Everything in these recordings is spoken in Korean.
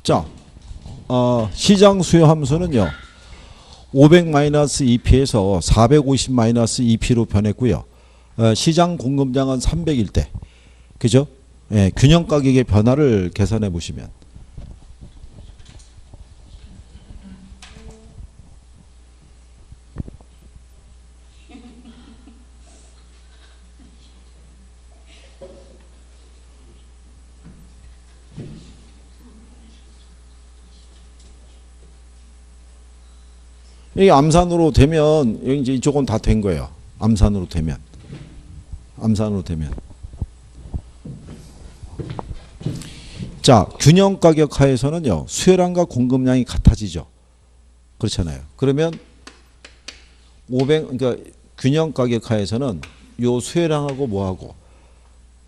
자, 시장 수요 함수는요. 500-2p에서 450-2p로 변했고요. 시장 공급량은 300일 때. 그죠? 예, 균형 가격의 변화를 계산해 보시면. 이 암산으로 되면 여기 이제 이쪽은 다 된 거예요. 암산으로 되면. 자, 균형 가격 하에서는요. 수요량과 공급량이 같아지죠. 그렇잖아요. 그러면 500 그러니까 균형 가격 하에서는 요 수요량하고 뭐하고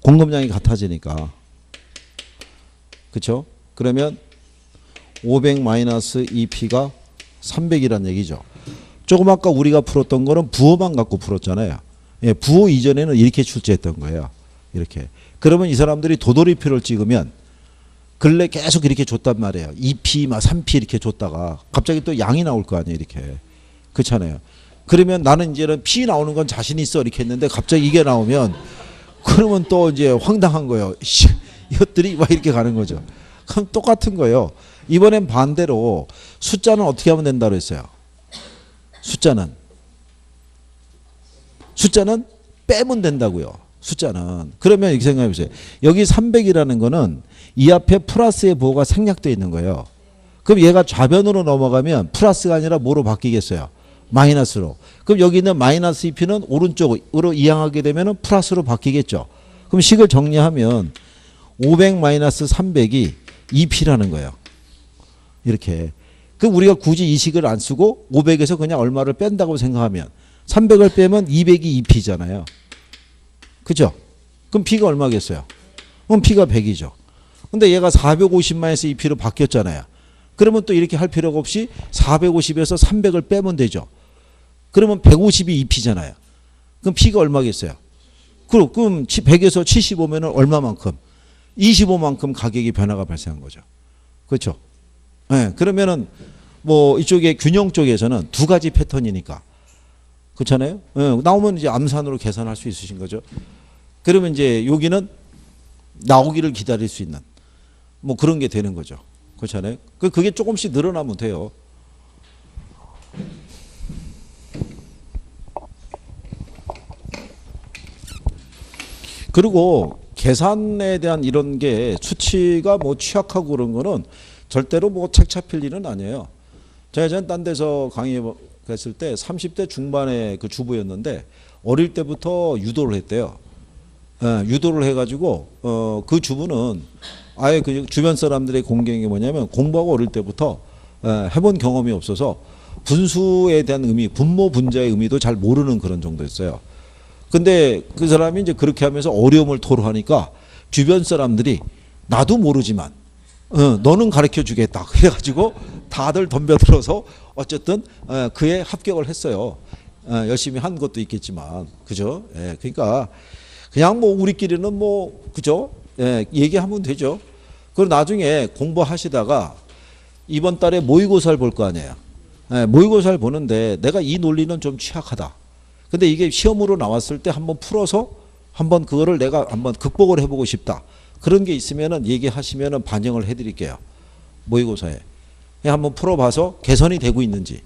공급량이 같아지니까. 그렇죠? 그러면 500-2p가 300이란 얘기죠. 조금 아까 우리가 풀었던 거는 부호만 갖고 풀었잖아요. 예, 부호 이전에는 이렇게 출제했던 거예요. 이렇게. 그러면 이 사람들이 도돌이표를 찍으면 근래 계속 이렇게 줬단 말이에요. 2p, 3p 이렇게 줬다가 갑자기 또 양이 나올 거 아니에요. 이렇게. 그렇잖아요. 그러면 나는 이제는 p 나오는 건 자신 있어 이렇게 했는데 갑자기 이게 나오면 그러면 또 이제 황당한 거예요. 이것들이 막 이렇게 가는 거죠. 그럼 똑같은 거예요. 이번엔 반대로 숫자는 어떻게 하면 된다고 했어요. 숫자는 빼면 된다고요. 숫자는. 그러면 이렇게 생각해 보세요. 여기 300이라는 거는 이 앞에 플러스의 보호가 생략되어 있는 거예요. 그럼 얘가 좌변으로 넘어가면 플러스가 아니라 뭐로 바뀌겠어요? 마이너스로. 그럼 여기 있는 마이너스 2p는 오른쪽으로 이항하게 되면 플러스로 바뀌겠죠. 그럼 식을 정리하면 500-300이 2p라는 거예요. 이렇게. 그럼 우리가 굳이 이 식을 안 쓰고 500에서 그냥 얼마를 뺀다고 생각하면 300을 빼면 200이 2p잖아요. 그죠? 그럼 p가 얼마겠어요? 그럼 p가 100이죠. 근데 얘가 450-2p로 바뀌었잖아요. 그러면 또 이렇게 할 필요가 없이 450에서 300을 빼면 되죠. 그러면 150이 2p잖아요. 그럼 p가 얼마겠어요? 그럼 100에서 75면 얼마만큼? 25만큼 가격이 변화가 발생한 거죠. 그렇죠? 네, 그러면은 뭐 이쪽에 균형 쪽에서는 두 가지 패턴이니까. 그렇잖아요? 네, 나오면 이제 암산으로 계산할 수 있으신 거죠. 그러면 이제 여기는 나오기를 기다릴 수 있는 뭐 그런 게 되는 거죠. 그렇잖아요? 그게 조금씩 늘어나면 돼요. 그리고 계산에 대한 이런 게 수치가 뭐 취약하고 그런 거는 절대로 뭐 책 잡힐 일은 아니에요. 제가 전에 딴 데서 강의했을 때 30대 중반의 그 주부였는데 어릴 때부터 유도를 했대요. 예, 유도를 해가지고 그 주부는 아예 그 주변 사람들의 공경이 뭐냐면 공부하고 어릴 때부터 해본 경험이 없어서 분수에 대한 의미, 분모 분자의 의미도 잘 모르는 그런 정도였어요. 근데 그 사람이 이제 그렇게 하면서 어려움을 토로하니까 주변 사람들이 나도 모르지만 너는 가르쳐 주겠다. 그래가지고 다들 덤벼들어서 어쨌든 그에 합격을 했어요. 열심히 한 것도 있겠지만, 그죠? 예, 그러니까 그냥 뭐 우리끼리는 뭐 그죠? 예, 얘기하면 되죠. 그리고 나중에 공부하시다가 이번 달에 모의고사를 볼 거 아니에요. 예, 모의고사를 보는데 내가 이 논리는 좀 취약하다. 근데 이게 시험으로 나왔을 때 한번 풀어서 한번 그거를 내가 한번 극복을 해보고 싶다. 그런 게 있으면은 얘기하시면은 반영을 해드릴게요. 모의고사에. 한번 풀어봐서 개선이 되고 있는지.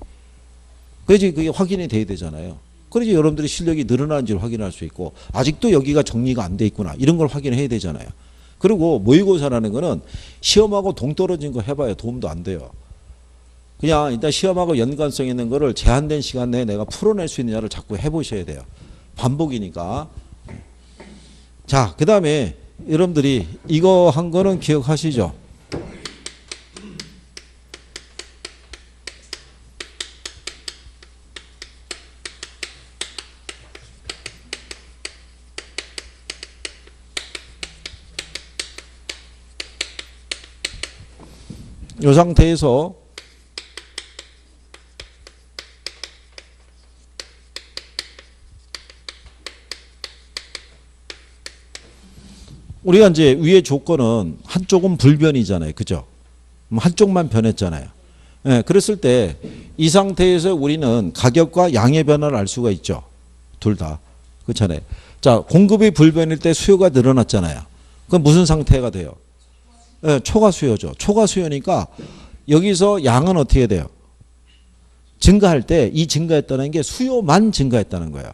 그래야지 그게 확인이 돼야 되잖아요. 그래야지 여러분들이 실력이 늘어나는지를 확인할 수 있고 아직도 여기가 정리가 안 돼 있구나. 이런 걸 확인해야 되잖아요. 그리고 모의고사라는 거는 시험하고 동떨어진 거 해봐야 도움도 안 돼요. 그냥 일단 시험하고 연관성 있는 거를 제한된 시간 내에 내가 풀어낼 수 있느냐를 자꾸 해보셔야 돼요. 반복이니까. 자, 그 다음에 여러분들이 이거 한 거는 기억하시죠? 이 상태에서 우리가 이제 위의 조건은 한쪽은 불변이잖아요. 그죠? 한쪽만 변했잖아요. 예, 그랬을 때 이 상태에서 우리는 가격과 양의 변화를 알 수가 있죠. 둘 다. 그렇잖아요. 자, 공급이 불변일 때 수요가 늘어났잖아요. 그럼 무슨 상태가 돼요? 예, 초과 수요죠. 초과 수요니까 여기서 양은 어떻게 돼요? 증가할 때 이 증가했다는 게 수요만 증가했다는 거예요.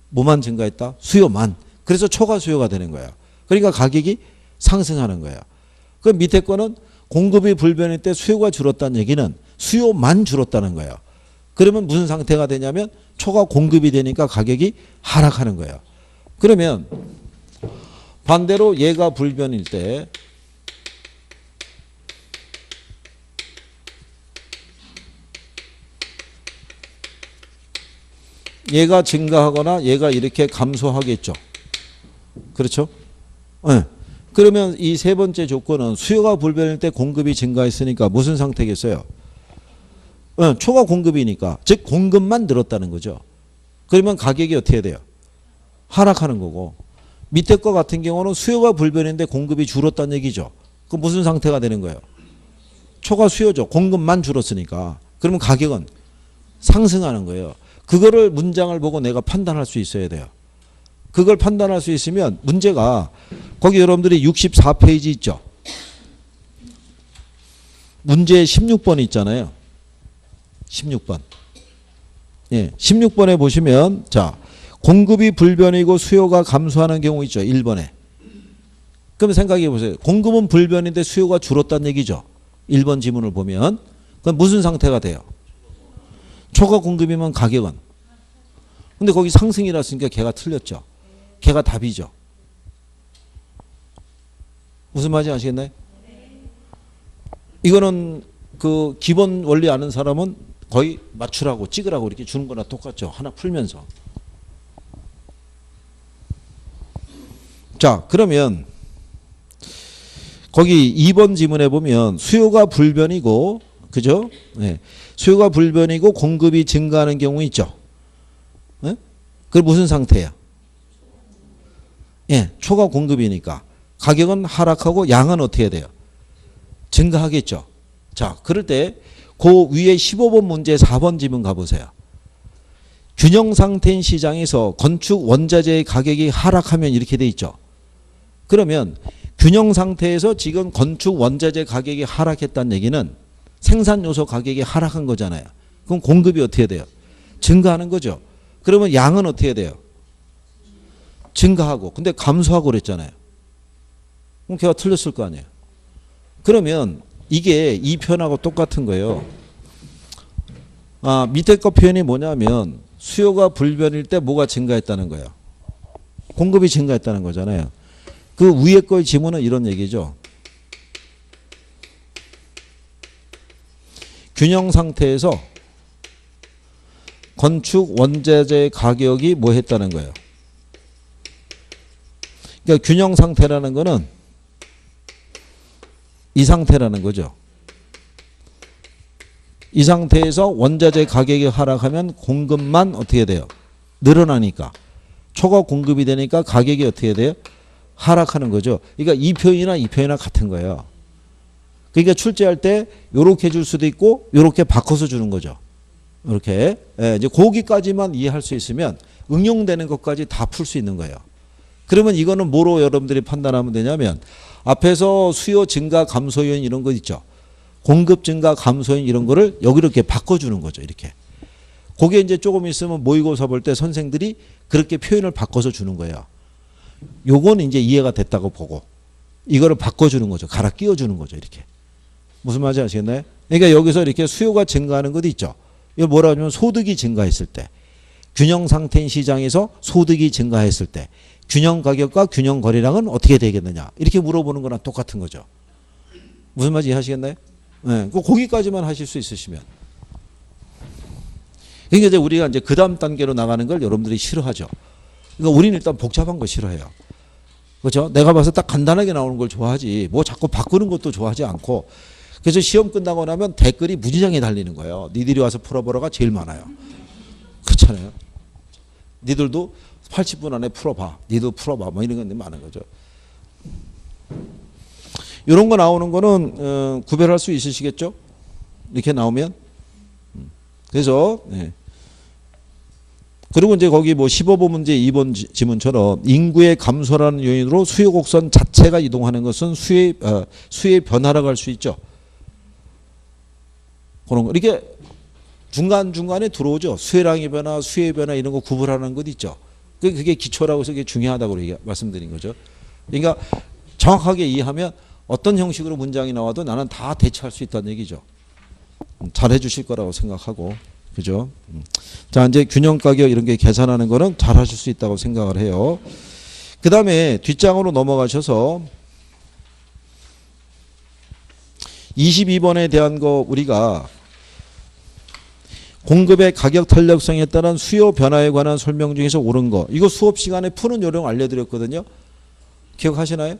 뭐만 증가했다? 수요만. 그래서 초과 수요가 되는 거예요. 그러니까 가격이 상승하는 거예요. 그 밑에 거는 공급이 불변일 때 수요가 줄었다는 얘기는 수요만 줄었다는 거예요. 그러면 무슨 상태가 되냐면 초과 공급이 되니까 가격이 하락하는 거예요. 그러면 반대로 얘가 불변일 때 얘가 증가하거나 얘가 이렇게 감소하겠죠. 그렇죠? 네. 그러면 이 세 번째 조건은 수요가 불변일 때 공급이 증가했으니까 무슨 상태겠어요? 초과 공급이니까. 즉 공급만 늘었다는 거죠. 그러면 가격이 어떻게 돼요? 하락하는 거고. 밑에 거 같은 경우는 수요가 불변인데 공급이 줄었다는 얘기죠. 그럼 무슨 상태가 되는 거예요? 초과 수요죠. 공급만 줄었으니까. 그러면 가격은 상승하는 거예요. 그거를 문장을 보고 내가 판단할 수 있어야 돼요. 그걸 판단할 수 있으면 문제가 거기 여러분들이 64페이지 있죠. 문제 16번 있잖아요. 16번. 예, 16번에 보시면 자, 공급이 불변이고 수요가 감소하는 경우 있죠. 1번에. 그럼 생각해 보세요. 공급은 불변인데 수요가 줄었다는 얘기죠. 1번 지문을 보면. 그럼 무슨 상태가 돼요? 초과 공급이면 가격은. 근데 거기 상승이라 했으니까 걔가 틀렸죠. 걔가 답이죠. 무슨 말인지 아시겠나요? 이거는 그 기본 원리 아는 사람은 거의 맞추라고 찍으라고 이렇게 주는 거나 똑같죠. 하나 풀면서. 자, 그러면 거기 2번 지문에 보면 수요가 불변이고, 그죠? 네. 수요가 불변이고 공급이 증가하는 경우 있죠. 네? 그게 무슨 상태예요? 예, 초과 공급이니까 가격은 하락하고 양은 어떻게 돼요? 증가하겠죠. 자, 그럴 때 그 위에 15번 문제 4번 지문 가보세요. 균형 상태인 시장에서 건축 원자재의 가격이 하락하면 이렇게 돼 있죠. 그러면 균형 상태에서 지금 건축 원자재 가격이 하락했다는 얘기는 생산 요소 가격이 하락한 거잖아요. 그럼 공급이 어떻게 돼요? 증가하는 거죠. 그러면 양은 어떻게 돼요? 증가하고. 근데 감소하고 그랬잖아요. 그럼 걔가 틀렸을 거 아니에요. 그러면 이게 이 표현하고 똑같은 거예요. 아, 밑에 거 표현이 뭐냐면 수요가 불변일 때 뭐가 증가했다는 거예요. 공급이 증가했다는 거잖아요. 그 위에 거의 지문은 이런 얘기죠. 균형 상태에서 건축 원자재 가격이 뭐 했다는 거예요. 그러니까 균형 상태라는 거는 이 상태라는 거죠. 이 상태에서 원자재 가격이 하락하면 공급만 어떻게 돼요? 늘어나니까. 초과 공급이 되니까 가격이 어떻게 돼요? 하락하는 거죠. 그러니까 이 표현이나 이 표현이나 같은 거예요. 그러니까 출제할 때 요렇게 줄 수도 있고 요렇게 바꿔서 주는 거죠. 이렇게. 예, 이제 거기까지만 이해할 수 있으면 응용되는 것까지 다 풀 수 있는 거예요. 그러면 이거는 뭐로 여러분들이 판단하면 되냐면 앞에서 수요 증가 감소 요인 이런 거 있죠. 공급 증가 감소 요인 이런 거를 여기로 이렇게 바꿔주는 거죠. 이렇게. 그게 이제 조금 있으면 모의고사 볼 때 선생들이 그렇게 표현을 바꿔서 주는 거예요. 요거는 이제 이해가 됐다고 보고 이거를 바꿔주는 거죠. 갈아 끼워주는 거죠. 이렇게. 무슨 말인지 아시겠나요? 그러니까 여기서 이렇게 수요가 증가하는 것도 있죠. 이걸 뭐라 하냐면 소득이 증가했을 때, 균형 상태인 시장에서 소득이 증가했을 때 균형 가격과 균형 거래량은 어떻게 되겠느냐 이렇게 물어보는 거랑 똑같은 거죠. 무슨 말인지 이해하시겠나요? 네, 거기까지만 하실 수 있으시면. 그러니까 이제 우리가 이제 그 다음 단계로 나가는 걸 여러분들이 싫어하죠. 그러니까 우리는 일단 복잡한 거 싫어해요. 그렇죠? 내가 봐서 딱 간단하게 나오는 걸 좋아하지 뭐 자꾸 바꾸는 것도 좋아하지 않고. 그래서 시험 끝나고 나면 댓글이 무지장에 달리는 거예요. 니들이 와서 풀어보라가 제일 많아요. 그렇잖아요. 니들도 80분 안에 풀어봐. 니도 풀어봐. 뭐 이런 건데 많은 거죠. 이런 거 나오는 거는 구별할 수 있으시겠죠? 이렇게 나오면. 그래서 그리고 이제 거기 뭐 15번 문제 2번 지문처럼 인구의 감소라는 요인으로 수요 곡선 자체가 이동하는 것은 수의 변화라고 할 수 있죠. 그런 거 이렇게 중간중간에 들어오죠. 수혜량의 변화, 수의 변화 이런 거 구분하는 것 있죠. 그게 기초라고 해서 그게 중요하다고 말씀드린 거죠. 그러니까 정확하게 이해하면 어떤 형식으로 문장이 나와도 나는 다 대처할 수 있다는 얘기죠. 잘 해주실 거라고 생각하고. 그죠? 자, 이제 균형 가격 이런 게 계산하는 거는 잘 하실 수 있다고 생각을 해요. 그 다음에 뒷장으로 넘어가셔서 22번에 대한 거 우리가 공급의 가격 탄력성에 따른 수요 변화에 관한 설명 중에서 옳은 거. 이거 수업 시간에 푸는 요령 알려드렸거든요. 기억하시나요?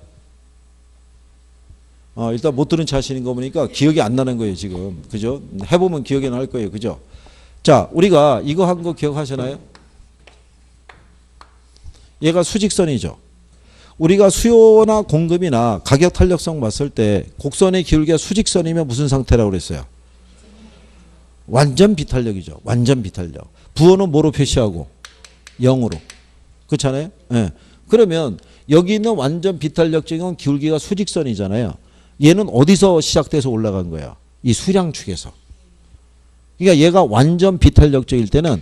일단 못 들은 채 하시는 거 보니까 기억이 안 나는 거예요, 지금. 그죠? 해보면 기억이 날 거예요. 그죠? 자, 우리가 이거 한 거 기억하시나요? 얘가 수직선이죠. 우리가 수요나 공급이나 가격 탄력성 봤을 때 곡선의 기울기가 수직선이면 무슨 상태라고 그랬어요? 완전 비탄력이죠. 완전 비탄력. 부호는 뭐로 표시하고? 0으로. 그렇잖아요? 네. 그러면 여기 있는 완전 비탄력적인 기울기가 수직선이잖아요. 얘는 어디서 시작돼서 올라간 거예요? 이 수량축에서. 그러니까 얘가 완전 비탄력적일 때는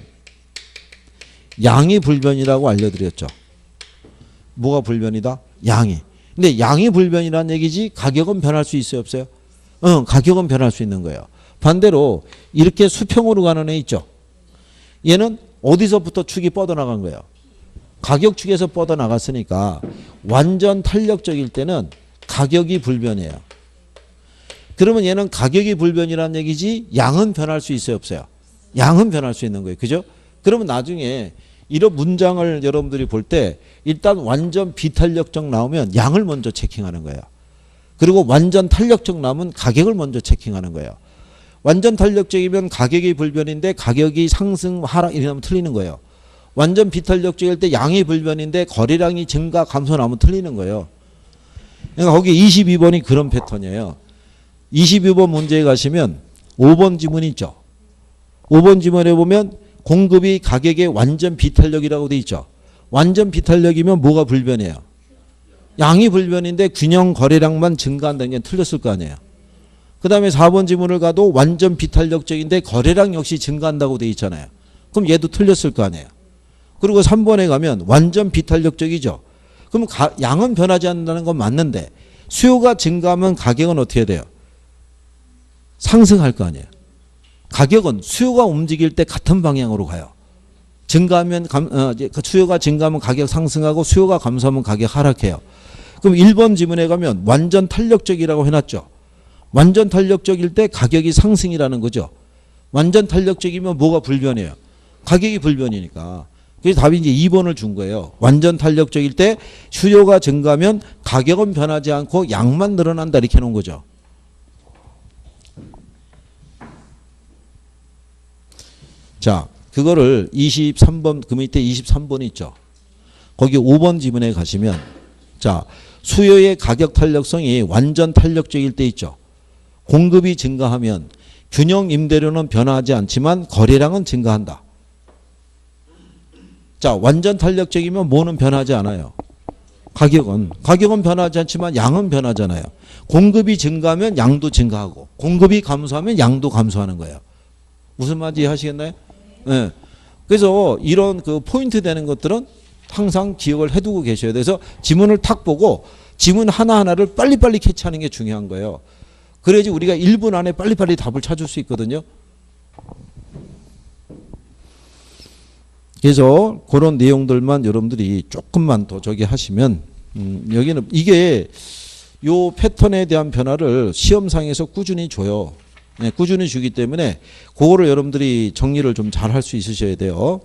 양이 불변이라고 알려드렸죠. 뭐가 불변이다? 양이. 근데 양이 불변이라는 얘기지 가격은 변할 수 있어요? 없어요? 가격은 변할 수 있는 거예요. 반대로 이렇게 수평으로 가는 애 있죠. 얘는 어디서부터 축이 뻗어나간 거예요? 가격축에서 뻗어나갔으니까 완전 탄력적일 때는 가격이 불변이에요. 그러면 얘는 가격이 불변이라는 얘기지 양은 변할 수 있어요? 없어요? 양은 변할 수 있는 거예요. 그죠? 그러면 나중에 이런 문장을 여러분들이 볼 때 일단 완전 비탄력적 나오면 양을 먼저 체킹하는 거예요. 그리고 완전 탄력적 나오면 가격을 먼저 체킹하는 거예요. 완전 탄력적이면 가격이 불변인데 가격이 상승, 하락 이러면 틀리는 거예요. 완전 비탄력적일 때 양이 불변인데 거래량이 증가, 감소 나오면 틀리는 거예요. 그러니까 거기 22번이 그런 패턴이에요. 22번 문제에 가시면 5번 지문 있죠. 5번 지문에 보면 공급이 가격의 완전 비탄력이라고 돼 있죠. 완전 비탄력이면 뭐가 불변해요? 양이 불변인데 균형 거래량만 증가한다는 게 틀렸을 거 아니에요. 그 다음에 4번 지문을 가도 완전 비탄력적인데 거래량 역시 증가한다고 돼 있잖아요. 그럼 얘도 틀렸을 거 아니에요. 그리고 3번에 가면 완전 비탄력적이죠. 그럼 양은 변하지 않는다는 건 맞는데 수요가 증가하면 가격은 어떻게 돼요? 상승할 거 아니에요. 가격은 수요가 움직일 때 같은 방향으로 가요. 증가하면 수요가 증가하면 가격 상승하고 수요가 감소하면 가격 하락해요. 그럼 1번 지문에 가면 완전 탄력적이라고 해놨죠. 완전 탄력적일 때 가격이 상승이라는 거죠. 완전 탄력적이면 뭐가 불변해요? 가격이 불변이니까. 그래서 답이 이제 2번을 준 거예요. 완전 탄력적일 때 수요가 증가하면 가격은 변하지 않고 양만 늘어난다 이렇게 해놓은 거죠. 자, 그거를 23번, 그 밑에 23번 있죠. 거기 5번 지문에 가시면 자, 수요의 가격 탄력성이 완전 탄력적일 때 있죠. 공급이 증가하면 균형 임대료는 변하지 않지만 거래량은 증가한다. 자, 완전 탄력적이면 뭐는 변하지 않아요? 가격은 변하지 않지만 양은 변하잖아요. 공급이 증가하면 양도 증가하고 공급이 감소하면 양도 감소하는 거예요. 무슨 말인지 이해하시겠나요? 네. 그래서 이런 그 포인트 되는 것들은 항상 기억을 해두고 계셔야 돼서 지문을 탁 보고 지문 하나하나를 빨리빨리 캐치하는 게 중요한 거예요. 그래야지 우리가 1분 안에 빨리빨리 답을 찾을 수 있거든요. 그래서 그런 내용들만 여러분들이 조금만 더 저기 하시면 여기는 이게 요 패턴에 대한 변화를 시험상에서 꾸준히 줘요. 네, 꾸준히 주기 때문에 그거를 여러분들이 정리를 좀 잘 할 수 있으셔야 돼요.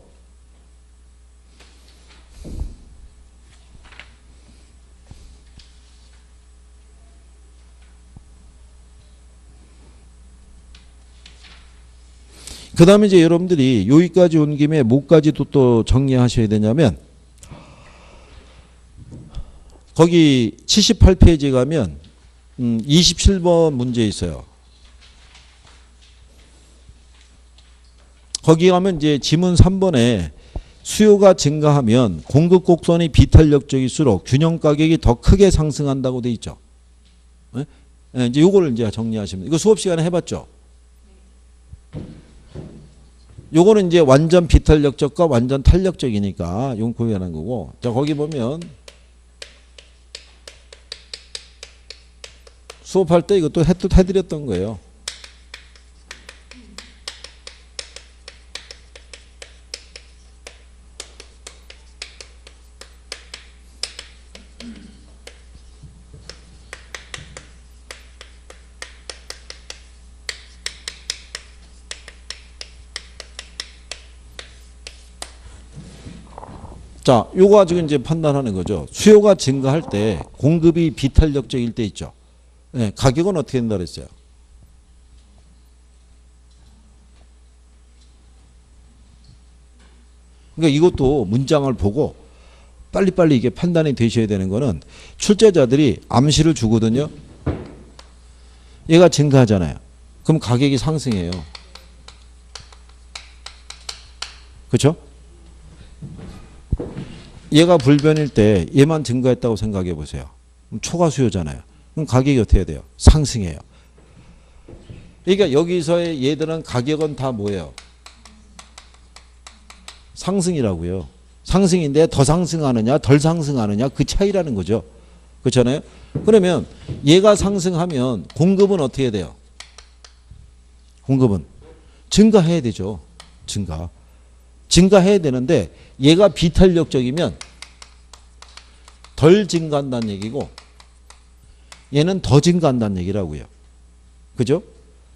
그 다음에 이제 여러분들이 여기까지 온 김에 뭐까지도 또 정리하셔야 되냐면 거기 78페이지에 가면 27번 문제 있어요. 거기 가면 이제 지문 3번에 수요가 증가하면 공급 곡선이 비탄력적일수록 균형 가격이 더 크게 상승한다고 돼 있죠. 네? 네, 이제 요거를 이제 정리하시면 이거 수업 시간에 해봤죠. 요거는 이제 완전 비탄력적과 완전 탄력적이니까 용 구별하는 거고. 자, 거기 보면 수업할 때 이것도 해드렸던 거예요. 자, 요거 가지고 이제 판단하는 거죠. 수요가 증가할 때 공급이 비탄력적일 때 있죠. 네, 가격은 어떻게 된다 그랬어요? 그러니까 이것도 문장을 보고 빨리빨리 이게 판단이 되셔야 되는 거는 출제자들이 암시를 주거든요. 얘가 증가하잖아요. 그럼 가격이 상승해요. 그렇죠? 얘가 불변일 때 얘만 증가했다고 생각해 보세요. 그럼 초과 수요잖아요. 그럼 가격이 어떻게 해야 돼요? 상승해요. 그러니까 여기서의 얘들은 가격은 다 뭐예요? 상승이라고요. 상승인데 더 상승하느냐 덜 상승하느냐 그 차이라는 거죠. 그렇잖아요. 그러면 얘가 상승하면 공급은 어떻게 해야 돼요? 공급은 증가해야 되죠. 증가해야 되는데 얘가 비탄력적이면 덜 증가한다는 얘기고 얘는 더 증가한다는 얘기라고요. 그죠?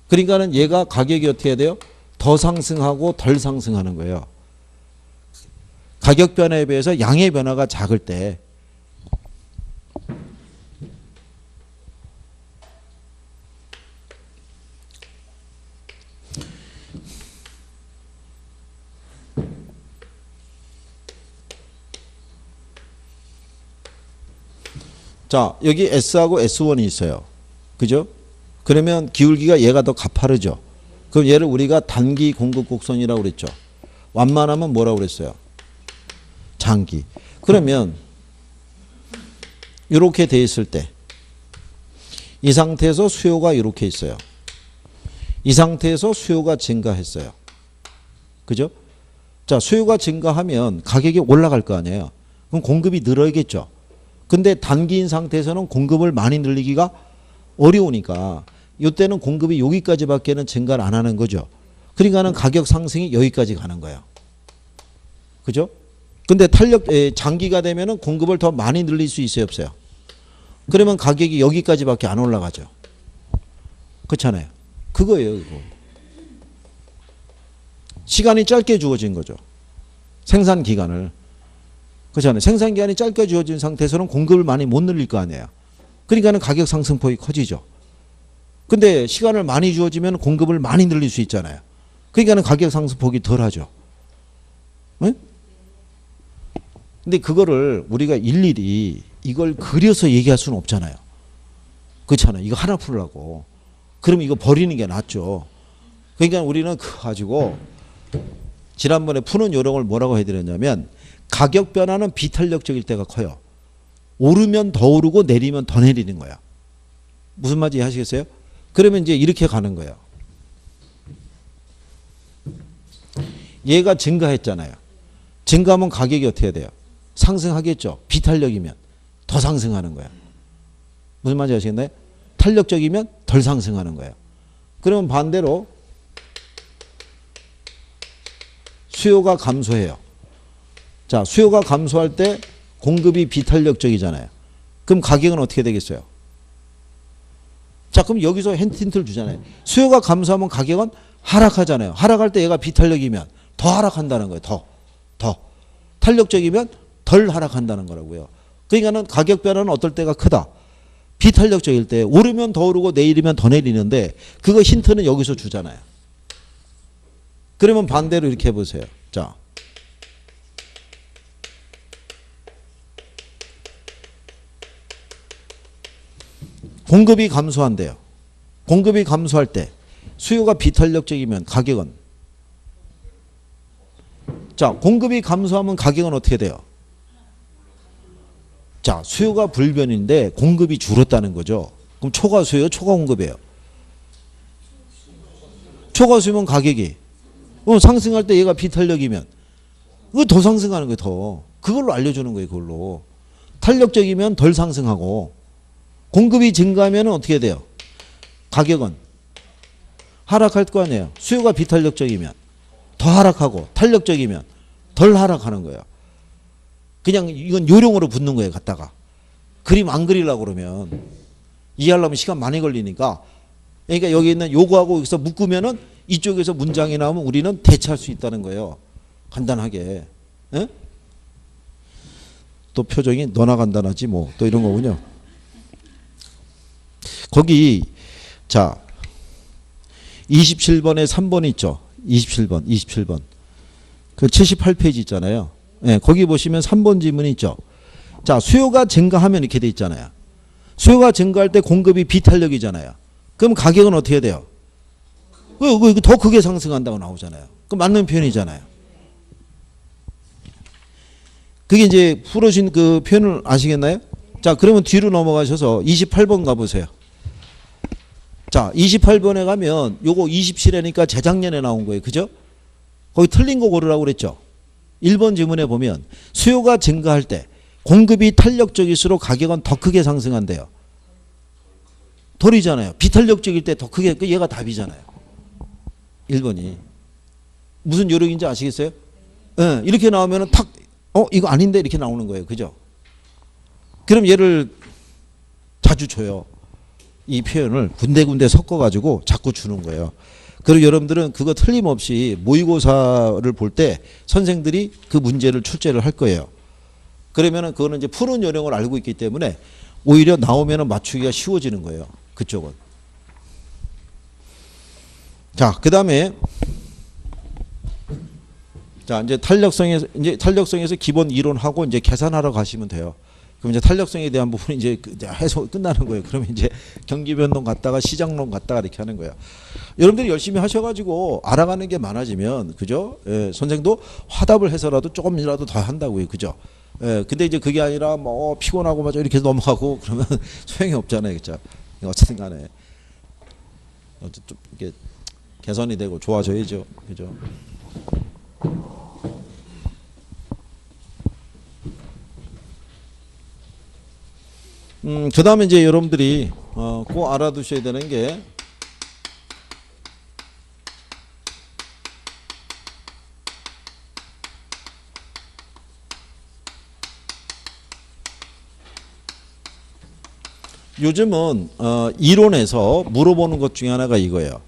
그러니까는 얘가 가격이 어떻게 해야 돼요? 더 상승하고 덜 상승하는 거예요. 가격 변화에 비해서 양의 변화가 작을 때 자, 여기 S하고 S1이 있어요. 그죠? 그러면 기울기가 얘가 더 가파르죠. 그럼 얘를 우리가 단기 공급 곡선이라고 그랬죠. 완만하면 뭐라고 그랬어요? 장기. 그러면 이렇게 돼 있을 때 이 상태에서 수요가 이렇게 있어요. 이 상태에서 수요가 증가했어요. 그죠? 자, 수요가 증가하면 가격이 올라갈 거 아니에요. 그럼 공급이 늘어야겠죠. 근데 단기인 상태에서는 공급을 많이 늘리기가 어려우니까 이때는 공급이 여기까지밖에는 증가를 안 하는 거죠. 그러니까는 가격 상승이 여기까지 가는 거예요. 그죠? 근데 장기가 되면은 공급을 더 많이 늘릴 수 있어요, 없어요? 그러면 가격이 여기까지밖에 안 올라가죠. 그렇잖아요. 그거예요, 이거. 시간이 짧게 주어진 거죠. 생산 기간을. 그렇잖아요. 생산 기간이 짧게 주어진 상태에서는 공급을 많이 못 늘릴 거 아니에요. 그러니까는 가격 상승폭이 커지죠. 근데 시간을 많이 주어지면 공급을 많이 늘릴 수 있잖아요. 그러니까는 가격 상승폭이 덜하죠. 네? 근데 그거를 우리가 일일이 이걸 그려서 얘기할 수는 없잖아요. 그렇잖아요. 이거 하나 풀으라고. 그럼 이거 버리는 게 낫죠. 그러니까 우리는 그거 가지고 지난번에 푸는 요령을 뭐라고 해드렸냐면 가격 변화는 비탄력적일 때가 커요. 오르면 더 오르고 내리면 더 내리는 거야. 무슨 말인지 아시겠어요? 그러면 이제 이렇게 가는 거예요. 얘가 증가했잖아요. 증가하면 가격이 어떻게 해야 돼요? 상승하겠죠. 비탄력이면 더 상승하는 거야. 무슨 말인지 아시겠나요? 탄력적이면 덜 상승하는 거예요. 그러면 반대로 수요가 감소해요. 자, 수요가 감소할 때 공급이 비탄력적이잖아요. 그럼 가격은 어떻게 되겠어요? 자, 그럼 여기서 힌트를 주잖아요. 수요가 감소하면 가격은 하락하잖아요. 하락할 때 얘가 비탄력이면 더 하락한다는 거예요. 더. 탄력적이면 덜 하락한다는 거라고요. 그러니까는 가격 변화는 어떨 때가 크다. 비탄력적일 때 오르면 더 오르고 내리면 더 내리는데 그거 힌트는 여기서 주잖아요. 그러면 반대로 이렇게 해보세요. 자, 공급이 감소한대요. 공급이 감소할 때 수요가 비탄력적이면 가격은, 자, 공급이 감소하면 가격은 어떻게 돼요? 자, 수요가 불변인데 공급이 줄었다는 거죠. 그럼 초과 수요요, 초과 공급이에요? 초과 수요면 가격이 상승할 때 얘가 비탄력이면 그거 더 상승하는 거예요. 더 그걸로 알려주는 거예요. 그걸로 탄력적이면 덜 상승하고, 공급이 증가하면 어떻게 돼요? 가격은 하락할 거 아니에요. 수요가 비탄력적이면 더 하락하고, 탄력적이면 덜 하락하는 거예요. 그냥 이건 요령으로 붙는 거예요. 갖다가 그림 안 그리려고 그러면, 이해하려면 시간 많이 걸리니까. 그러니까 여기 있는 요거하고 여기서 묶으면은 이쪽에서 문장이 나오면 우리는 대체할 수 있다는 거예요. 간단하게. 에? 또 표정이 너나 간단하지 뭐, 또 이런 거군요. 거기 자 27번에 3번 있죠. 27번 그 78페이지 있잖아요. 네, 거기 보시면 3번 질문이 있죠. 자, 수요가 증가하면 이렇게 돼 있잖아요. 수요가 증가할 때 공급이 비탄력이잖아요. 그럼 가격은 어떻게 돼요? 더 크게 상승한다고 나오잖아요. 그 맞는 표현이잖아요. 그게 이제 풀어진 그 표현을 아시겠나요? 자, 그러면 뒤로 넘어가셔서 28번 가보세요. 자, 28번에 가면 요거 27회니까 재작년에 나온 거예요. 그죠? 거기 틀린 거 고르라고 그랬죠. 1번 질문에 보면 수요가 증가할 때 공급이 탄력적일수록 가격은 더 크게 상승한대요. 덜이잖아요. 비탄력적일 때 더 크게, 얘가 답이잖아요. 1번이. 무슨 요령인지 아시겠어요? 네, 이렇게 나오면은 탁, 이거 아닌데 이렇게 나오는 거예요. 그죠? 그럼 얘를 자주 줘요. 이 표현을 군데군데 섞어가지고 자꾸 주는 거예요. 그리고 여러분들은 그거 틀림없이 모의고사를 볼 때 선생들이 그 문제를 출제를 할 거예요. 그러면은 그거는 이제 푸는 요령을 알고 있기 때문에 오히려 나오면은 맞추기가 쉬워지는 거예요. 그쪽은. 자, 그 다음에 자, 이제 탄력성에서 기본 이론하고 이제 계산하러 가시면 돼요. 그럼 이제 탄력성에 대한 부분이 이제 해소 끝나는 거예요. 그러면 이제 경기변동 갔다가 시장론 갔다가 이렇게 하는 거예요. 여러분들이 열심히 하셔가지고 알아가는 게 많아지면, 그죠? 예, 선생도 화답을 해서라도 조금이라도 더 한다고요. 그죠? 예, 근데 이제 그게 아니라 뭐 피곤하고 막 이렇게 넘어가고 그러면 소용이 없잖아요. 그죠? 어쨌든 간에. 어쨌든 이게 개선이 되고 좋아져야죠. 그죠? 그 다음에 이제 여러분들이 꼭 알아두셔야 되는 게 요즘은 이론에서 물어보는 것 중에 하나가 이거예요.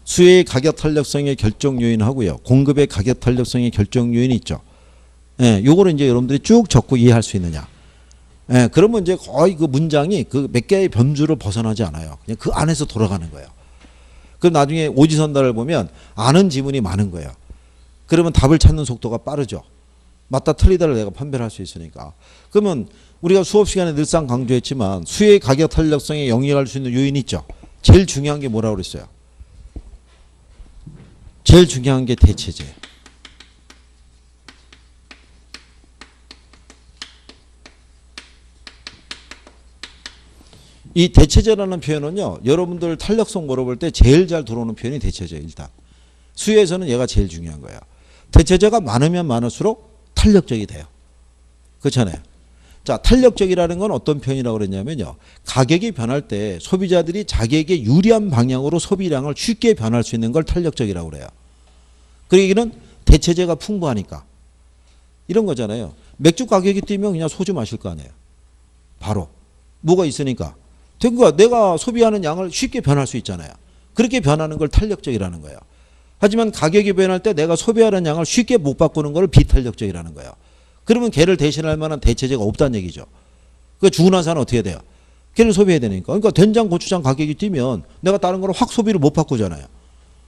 수요의 가격 탄력성의 결정 요인하고요. 공급의 가격 탄력성의 결정 요인이 있죠. 예, 요거를 이제 여러분들이 쭉 적고 이해할 수 있느냐. 예, 그러면 이제 거의 그 문장이 그 몇 개의 변주를 벗어나지 않아요. 그냥 그 안에서 돌아가는 거예요. 그럼 나중에 오지선다를 보면 아는 지문이 많은 거예요. 그러면 답을 찾는 속도가 빠르죠. 맞다 틀리다를 내가 판별할 수 있으니까. 그러면 우리가 수업 시간에 늘상 강조했지만 수요의 가격 탄력성에 영향할 수 있는 요인이 있죠. 제일 중요한 게 뭐라고 그랬어요? 제일 중요한 게 대체제. 이 대체제라는 표현은요, 여러분들 탄력성 물어볼 때 제일 잘 들어오는 표현이 대체제예요. 일단 수요에서는 얘가 제일 중요한 거예요. 대체제가 많으면 많을수록 탄력적이 돼요. 그렇잖아요. 자, 탄력적이라는 건 어떤 표현이라고 그랬냐면요, 가격이 변할 때 소비자들이 자기에게 유리한 방향으로 소비량을 쉽게 변할 수 있는 걸 탄력적이라고 그래요. 그 얘기는 대체제가 풍부하니까 이런 거잖아요. 맥주 가격이 뛰면 그냥 소주 마실 거 아니에요. 바로 뭐가 있으니까. 그러니까 내가 소비하는 양을 쉽게 변할 수 있잖아요. 그렇게 변하는 걸 탄력적이라는 거예요. 하지만 가격이 변할 때 내가 소비하는 양을 쉽게 못 바꾸는 걸 비탄력적이라는 거예요. 그러면 걔를 대신할 만한 대체제가 없다는 얘기죠. 그 주문한 사람은 어떻게 돼요? 걔를 소비해야 되니까. 그러니까 된장, 고추장 가격이 뛰면 내가 다른 거를 확 소비를 못 바꾸잖아요.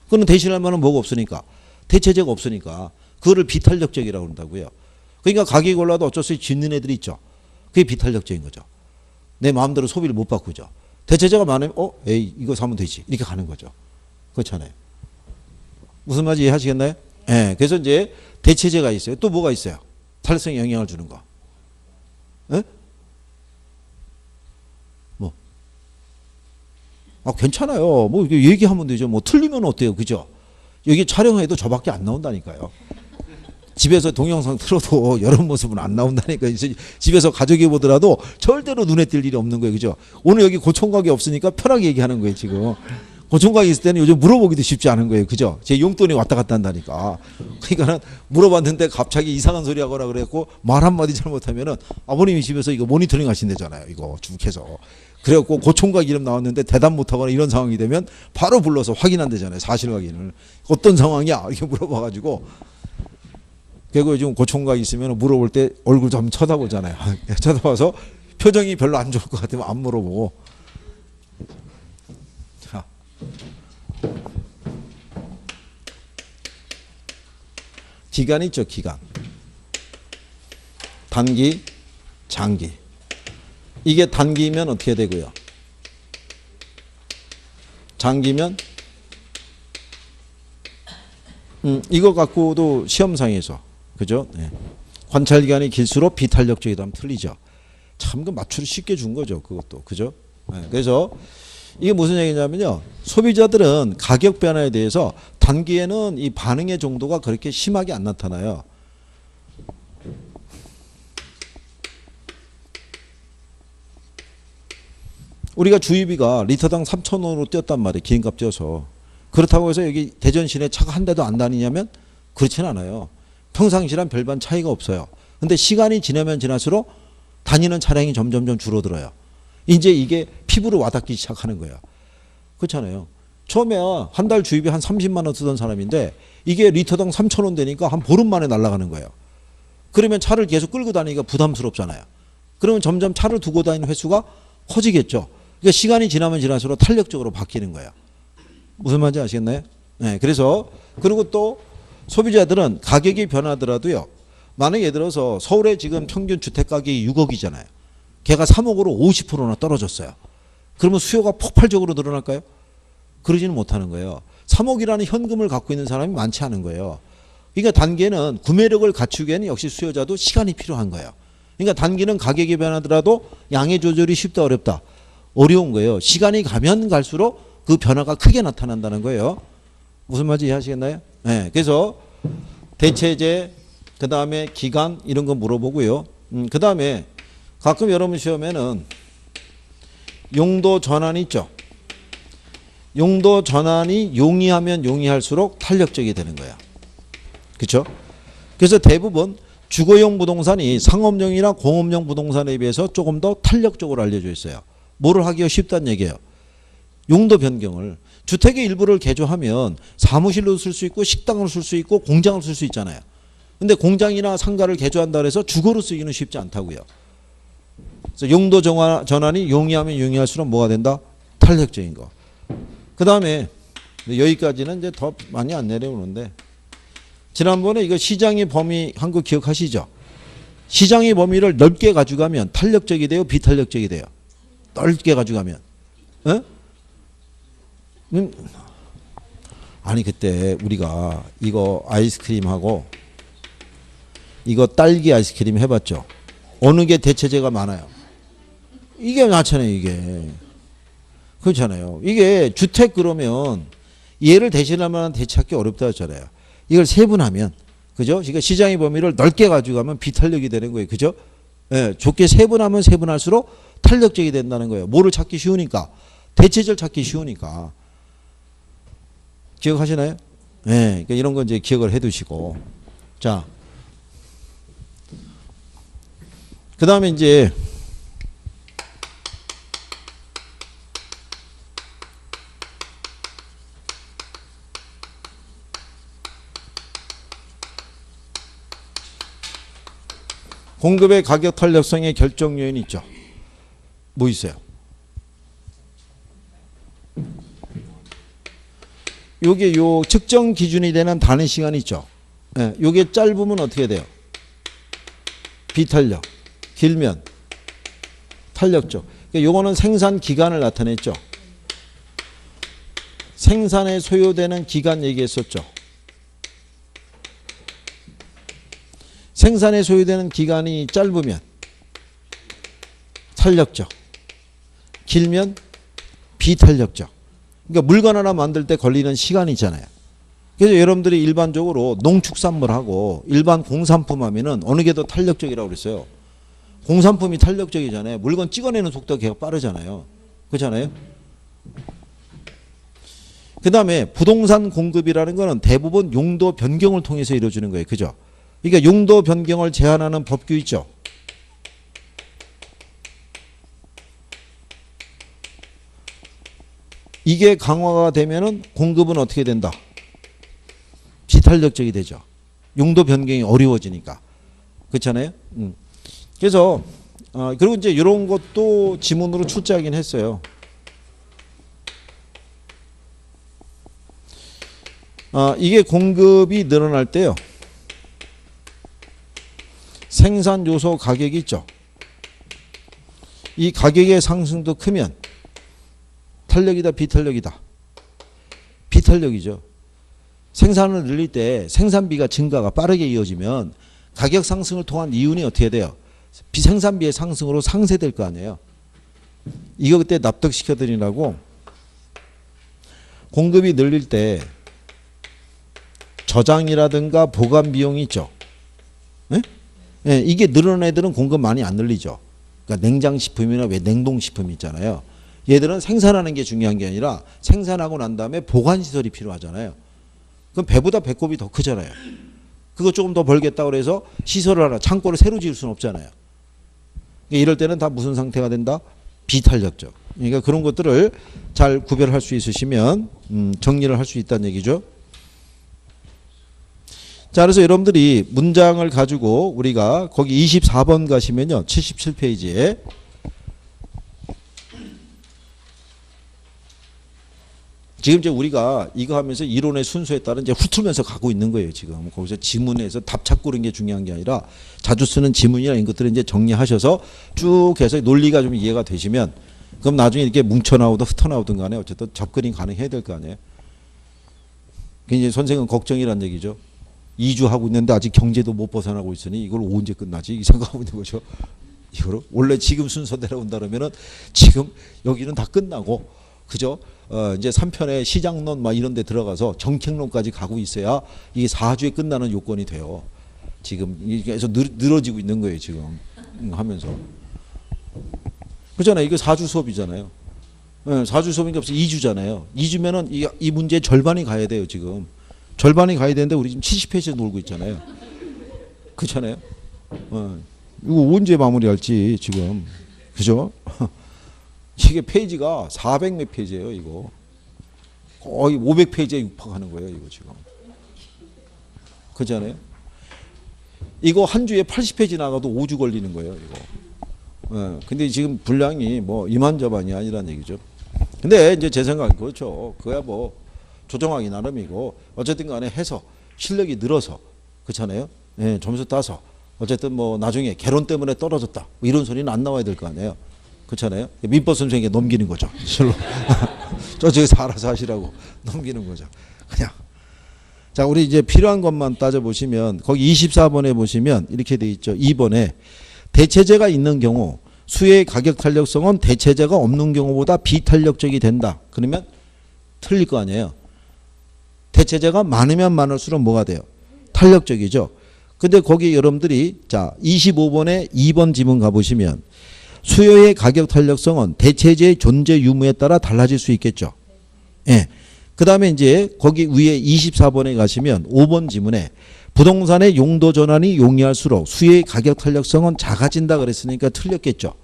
그거는 대신할 만한 뭐가 없으니까. 대체제가 없으니까. 그거를 비탄력적이라고 한다고요. 그러니까 가격이 올라도 어쩔 수 없이 짓는 애들이 있죠. 그게 비탄력적인 거죠. 내 마음대로 소비를 못 바꾸죠. 대체제가 많으면 에이 이거 사면 되지 이렇게 가는 거죠. 그렇잖아요. 무슨 말인지 이해하시겠나요? 예. 그래서 이제 대체제가 있어요. 또 뭐가 있어요? 탄력성에 영향을 주는 거. 예? 뭐? 아 괜찮아요. 뭐 이게 얘기하면 되죠. 뭐 틀리면 어때요, 그죠? 여기 촬영해도 저밖에 안 나온다니까요. 집에서 동영상 틀어도 이런 모습은 안 나온다니까. 집에서 가족이 보더라도 절대로 눈에 띌 일이 없는 거예요. 그죠? 오늘 여기 고총각이 없으니까 편하게 얘기하는 거예요, 지금. 고총각이 있을 때는 요즘 물어보기도 쉽지 않은 거예요. 그죠? 제 용돈이 왔다 갔다 한다니까. 그러니까는 물어봤는데 갑자기 이상한 소리 하거나 그래갖고 말 한마디 잘못하면은 아버님이 집에서 이거 모니터링 하신대잖아요. 이거 쭉 해서. 그래갖고 고총각 이름 나왔는데 대답 못하거나 이런 상황이 되면 바로 불러서 확인한대잖아요. 사실 확인을. 어떤 상황이야? 이렇게 물어봐가지고. 그리고 요즘 고총각 있으면 물어볼 때 얼굴 좀 쳐다보잖아요. 쳐다봐서 표정이 별로 안 좋을 것 같으면 안 물어보고. 자. 기간 있죠, 기간. 단기, 장기. 이게 단기면 어떻게 되고요? 장기면 이거 갖고도 시험상에서 그죠? 네. 관찰 기간이 길수록 비탄력적이다 하면 틀리죠. 참 그 맞추기 쉽게 준 거죠. 그것도 그죠? 네. 그래서 이게 무슨 얘기냐면요. 소비자들은 가격 변화에 대해서 단기에는 이 반응의 정도가 그렇게 심하게 안 나타나요. 우리가 주유비가 리터당 3,000원으로 뛰었단 말이에요. 기름값 뛰어서. 그렇다고 해서 여기 대전 시내 차가 한 대도 안 다니냐면 그렇진 않아요. 평상시랑 별반 차이가 없어요. 근데 시간이 지나면 지날수록 다니는 차량이 점점점 줄어들어요. 이제 이게 피부로 와닿기 시작하는 거예요. 그렇잖아요. 처음에 한 달 주유비 한 30만 원 쓰던 사람인데 이게 리터당 3,000원 되니까 한 보름 만에 날아가는 거예요. 그러면 차를 계속 끌고 다니기가 부담스럽잖아요. 그러면 점점 차를 두고 다니는 횟수가 커지겠죠. 그러니까 시간이 지나면 지날수록 탄력적으로 바뀌는 거예요. 무슨 말인지 아시겠나요? 네, 그래서 그리고 또 소비자들은 가격이 변하더라도요. 만약에 예를 들어서 서울에 지금 평균 주택 가격이 6억이잖아요. 걔가 3억으로 50%나 떨어졌어요. 그러면 수요가 폭발적으로 늘어날까요? 그러지는 못하는 거예요. 3억이라는 현금을 갖고 있는 사람이 많지 않은 거예요. 그러니까 단기에는 구매력을 갖추기에는 역시 수요자도 시간이 필요한 거예요. 그러니까 단기는 가격이 변하더라도 양의 조절이 쉽다 어렵다. 어려운 거예요. 시간이 가면 갈수록 그 변화가 크게 나타난다는 거예요. 무슨 말인지 이해하시겠나요? 네, 그래서 대체제, 그 다음에 기간 이런 거 물어보고요. 그 다음에 가끔 여러분 시험에는 용도 전환이 있죠. 용도 전환이 용이하면 용이할수록 탄력적이 되는 거예요. 그렇죠? 그래서 대부분 주거용 부동산이 상업용이나 공업용 부동산에 비해서 조금 더 탄력적으로 알려져 있어요. 뭐를 하기가 쉽다는 얘기예요. 용도 변경을. 주택의 일부를 개조하면 사무실로 쓸 수 있고 식당으로 쓸 수 있고 공장을 쓸 수 있잖아요. 근데 공장이나 상가를 개조한다 해서 주거로 쓰기는 쉽지 않다고요. 그래서 용도 전환이 용이하면 용이할수록 뭐가 된다? 탄력적인 거. 그 다음에 여기까지는 이제 더 많이 안 내려오는데 지난번에 이거 시장의 범위 한 거 기억하시죠? 시장의 범위를 넓게 가져가면 탄력적이 돼요? 비탄력적이 돼요? 넓게 가져가면. 에? 아니 그때 우리가 이거 아이스크림하고 이거 딸기 아이스크림 해봤죠. 어느 게 대체제가 많아요? 이게 많잖아요. 이게 그렇잖아요. 이게 주택 그러면 얘를 대신할 만한 대체하기 어렵다 했잖아요. 이걸 세분하면 그죠? 그러니까 시장의 범위를 넓게 가져가면 비탄력이 되는 거예요. 그죠? 예, 좁게 세분하면 세분할수록 탄력적이 된다는 거예요. 뭐를 찾기 쉬우니까 대체제를 찾기 쉬우니까. 기억하시나요? 예, 그러니까 이런 건 이제 기억을 해두시고. 자, 그 다음에 이제 공급의 가격 탄력성의 결정 요인이 있죠. 뭐 있어요? 요게 요 측정 기준이 되는 단위 시간이 있죠. 예, 요게 짧으면 어떻게 돼요? 비탄력. 길면 탄력적. 그러니까 요거는 생산 기간을 나타냈죠. 생산에 소요되는 기간 얘기했었죠. 생산에 소요되는 기간이 짧으면 탄력적, 길면 비탄력적. 그러니까 물건 하나 만들 때 걸리는 시간이 있잖아요. 그래서 여러분들이 일반적으로 농축산물하고 일반 공산품 하면은 어느 게 더 탄력적이라고 그랬어요. 공산품이 탄력적이잖아요. 물건 찍어내는 속도가 계속 빠르잖아요. 그렇잖아요. 그 다음에 부동산 공급이라는 거는 대부분 용도 변경을 통해서 이루어지는 거예요. 그죠? 그러니까 용도 변경을 제한하는 법규 있죠. 이게 강화가 되면은 공급은 어떻게 된다? 비탄력적이 되죠. 용도 변경이 어려워지니까. 그렇잖아요. 그래서 그리고 이제 이런 것도 지문으로 출제하긴 했어요. 이게 공급이 늘어날 때요. 생산 요소 가격이 있죠. 이 가격의 상승도 크면 탄력이다, 비탄력이다. 비탄력이죠. 생산을 늘릴 때 생산비가 증가가 빠르게 이어지면 가격 상승을 통한 이윤이 어떻게 돼요? 생산비의 상승으로 상쇄될 거 아니에요. 이거 그때 납득시켜 드리라고 공급이 늘릴 때 저장이라든가 보관 비용이 있죠. 네? 네, 이게 늘어난 애들은 공급 많이 안 늘리죠. 그러니까 냉장식품이나 왜 냉동식품 있잖아요. 얘들은 생산하는 게 중요한 게 아니라 생산하고 난 다음에 보관시설이 필요하잖아요. 그럼 배보다 배꼽이 더 크잖아요. 그거 조금 더 벌겠다고 그래서 시설을 하나, 창고를 새로 지을 수는 없잖아요. 그러니까 이럴 때는 다 무슨 상태가 된다? 비탄력적. 그러니까 그런 것들을 잘 구별할 수 있으시면 정리를 할 수 있다는 얘기죠. 자, 그래서 여러분들이 문장을 가지고 우리가 거기 24번 가시면요. 77페이지에 지금 이제 우리가 이거 하면서 이론의 순서에 따라 이제 훑으면서 가고 있는 거예요, 지금. 거기서 지문에서 답 찾고 그런 게 중요한 게 아니라 자주 쓰는 지문이나 이런 것들을 이제 정리하셔서 쭉 해서 논리가 좀 이해가 되시면 그럼 나중에 이렇게 뭉쳐 나오든 흩어 나오든 간에 어쨌든 접근이 가능해야 될 거 아니에요. 이제 선생은 걱정이란 얘기죠. 2주 하고 있는데 아직 경제도 못 벗어나고 있으니 이걸 언제 끝나지? 이 생각하고 있는 거죠. 이거를 원래 지금 순서대로 온다 그러면은 지금 여기는 다 끝나고 그죠? 이제 3편의 시장론 막 이런 데 들어가서 정책론까지 가고 있어야 이게 4주에 끝나는 요건이 돼요. 지금 그래서 늘어지고 있는 거예요, 지금. 하면서. 그렇잖아요. 이거 4주 수업이잖아요. 4주 수업이니까 없어 2주잖아요. 2주면은 이 문제의 절반이 가야 돼요, 지금. 절반이 가야 되는데 우리 지금 70페이지에 놀고 있잖아요. 그렇잖아요. 이거 언제 마무리할지 지금. 그죠? 이게 페이지가 400몇 페이지예요, 이거. 거의 500페이지에 육박하는 거예요, 이거 지금. 그렇잖아요. 이거 한 주에 80페이지 나가도 5주 걸리는 거예요, 이거. 근데 지금 분량이 뭐 이만저만이 아니란 얘기죠. 근데 이제 제 생각은 그렇죠. 그야 뭐 조정하기 나름이고 어쨌든 간에 해서 실력이 늘어서 그렇잖아요. 예, 점수 따서 어쨌든 뭐 나중에 개론 때문에 떨어졌다 뭐 이런 소리는 안 나와야 될 거 아니에요. 그렇잖아요. 민법 선생에게 넘기는 거죠. 실로 저쪽에서 알아서 하시라고 넘기는 거죠. 그냥. 자, 우리 이제 필요한 것만 따져보시면 거기 24번에 보시면 이렇게 돼 있죠. 2번에 대체재가 있는 경우 수혜의 가격 탄력성은 대체재가 없는 경우보다 비탄력적이 된다. 그러면 틀릴 거 아니에요. 대체재가 많으면 많을수록 뭐가 돼요? 탄력적이죠. 근데 거기 여러분들이 자 25번에 2번 지문 가보시면 수요의 가격 탄력성은 대체재의 존재 유무에 따라 달라질 수 있겠죠. 예. 그 다음에 이제 거기 위에 24번에 가시면 5번 지문에 부동산의 용도 전환이 용이할수록 수요의 가격 탄력성은 작아진다 그랬으니까 틀렸겠죠.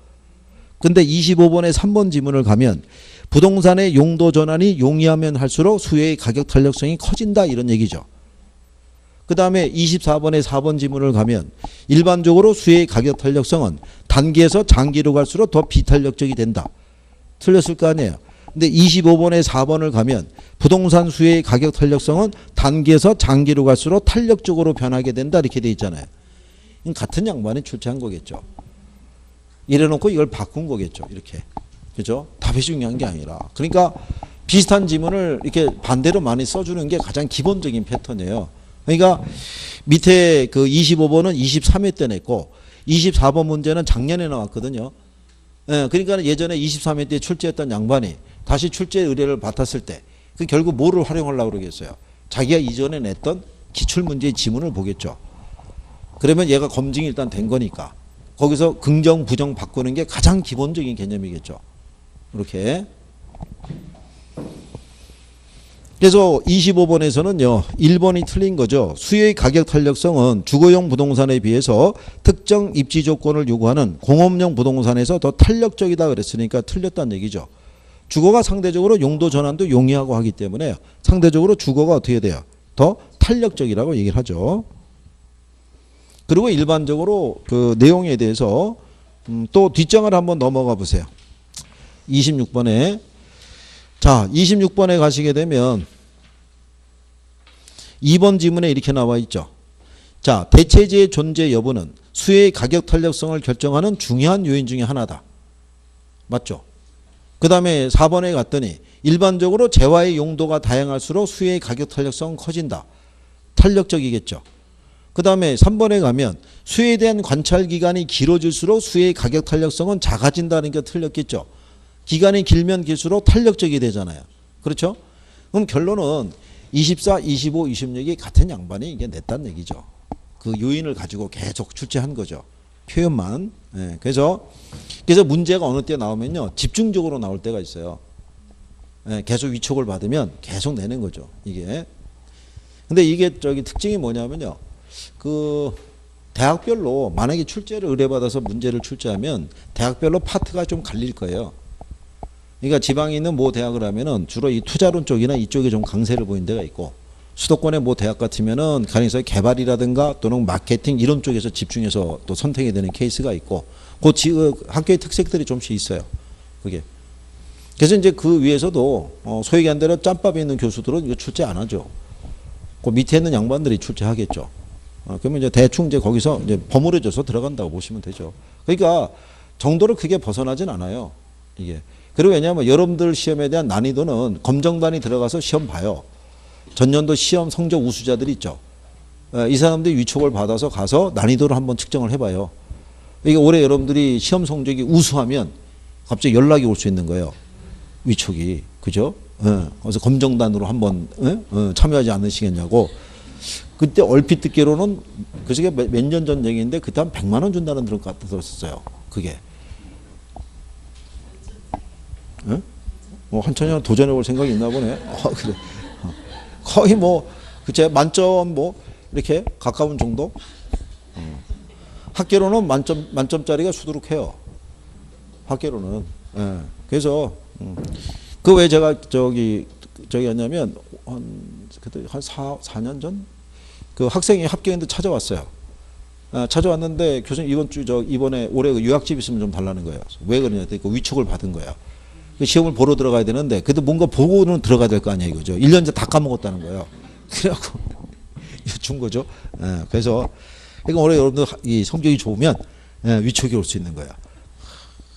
근데 25번에 3번 지문을 가면 부동산의 용도 전환이 용이하면 할수록 수요의 가격 탄력성이 커진다 이런 얘기죠. 그 다음에 24번에 4번 지문을 가면 일반적으로 수요의 가격 탄력성은 단기에서 장기로 갈수록 더 비탄력적이 된다. 틀렸을 거 아니에요. 근데 25번에 4번을 가면 부동산 수요의 가격 탄력성은 단기에서 장기로 갈수록 탄력적으로 변하게 된다 이렇게 돼 있잖아요. 같은 양반이 출제한 거겠죠. 이래놓고 이걸 바꾼 거겠죠. 이렇게. 그죠? 답이 중요한 게 아니라. 그러니까 비슷한 지문을 이렇게 반대로 많이 써주는 게 가장 기본적인 패턴이에요. 그러니까 밑에 그 25번은 23회 때 냈고 24번 문제는 작년에 나왔거든요. 예, 그러니까 예전에 23회 때 출제했던 양반이 다시 출제 의뢰를 받았을 때 그 결국 뭐를 활용하려고 그러겠어요? 자기가 이전에 냈던 기출문제의 지문을 보겠죠. 그러면 얘가 검증이 일단 된 거니까 거기서 긍정, 부정 바꾸는 게 가장 기본적인 개념이겠죠. 이렇게. 그래서 25번에서는요. 1번이 틀린 거죠. 수요의 가격 탄력성은 주거용 부동산에 비해서 특정 입지 조건을 요구하는 공업용 부동산에서 더 탄력적이다 그랬으니까 틀렸다는 얘기죠. 주거가 상대적으로 용도 전환도 용이하고 하기 때문에 상대적으로 주거가 어떻게 돼요? 더 탄력적이라고 얘기를 하죠. 그리고 일반적으로 그 내용에 대해서 또 뒷장을 한번 넘어가 보세요. 26번에 자 26번에 가시게 되면 2번 지문에 이렇게 나와 있죠. 자 대체재의 존재 여부는 수요의 가격 탄력성을 결정하는 중요한 요인 중에 하나다. 맞죠? 그 다음에 4번에 갔더니 일반적으로 재화의 용도가 다양할수록 수요의 가격 탄력성은 커진다. 탄력적이겠죠. 그 다음에 3번에 가면 수요에 대한 관찰 기간이 길어질수록 수요의 가격 탄력성은 작아진다는 게 틀렸겠죠. 기간이 길면 길수록 탄력적이 되잖아요. 그렇죠? 그럼 결론은 24, 25, 26이 같은 양반이 이게 냈다는 얘기죠. 그 요인을 가지고 계속 출제한 거죠. 표현만. 예, 그래서 문제가 어느 때 나오면요. 집중적으로 나올 때가 있어요. 예, 계속 위촉을 받으면 계속 내는 거죠. 이게. 근데 이게 특징이 뭐냐면요. 그 대학별로 만약에 출제를 의뢰받아서 문제를 출제하면 대학별로 파트가 좀 갈릴 거예요. 그러니까 지방에 있는 모 대학을 하면은 주로 이 투자론 쪽이나 이쪽에 좀 강세를 보인 데가 있고 수도권의 모 대학 같으면은 가능해서 개발이라든가 또는 마케팅 이런 쪽에서 집중해서 또 선택이 되는 케이스가 있고 그 학교의 특색들이 좀씩 있어요. 그게. 그래서 이제 그 위에서도 소위 얘기한 대로 짬밥에 있는 교수들은 이거 출제 안 하죠. 그 밑에 있는 양반들이 출제하겠죠. 그러면 이제 대충 이제 거기서 이제 버무려져서 들어간다고 보시면 되죠. 그러니까 정도를 크게 벗어나진 않아요. 이게. 그리고 왜냐하면 여러분들 시험에 대한 난이도는 검정단이 들어가서 시험 봐요. 전년도 시험 성적 우수자들이 있죠. 이 사람들이 위촉을 받아서 가서 난이도를 한번 측정을 해봐요. 이게 올해 여러분들이 시험 성적이 우수하면 갑자기 연락이 올 수 있는 거예요. 위촉이. 그죠? 그래서 검정단으로 한번 참여하지 않으시겠냐고. 그때 얼핏 듣기로는 그게 몇 년 전 얘기인데 그때 한 100만 원 준다는 들었었어요. 그게. 뭐 한천년 도전해볼 생각이 있나 보네. 그래. 거의 그제 만점 이렇게 가까운 정도. 학계로는 만점짜리가 수두룩해요. 학계로는. 예. 그래서 그 왜 제가 저기 했냐면 그때 한 4년 전 그 학생이 합격했는데 찾아왔어요. 찾아왔는데 교수님 이번에 올해 유학집 있으면 좀 달라는 거예요. 왜 그러냐 했더니 그 위촉을 받은 거예요. 시험을 보러 들어가야 되는데 그래도 뭔가 보고는 들어가야 될 거 아니에요. 그죠? 1년째 다 까먹었다는 거예요. 그래갖고 준 거죠. 그래서 그러니까 올해 여러분들 이 성적이 좋으면 위촉이 올 수 있는 거예요.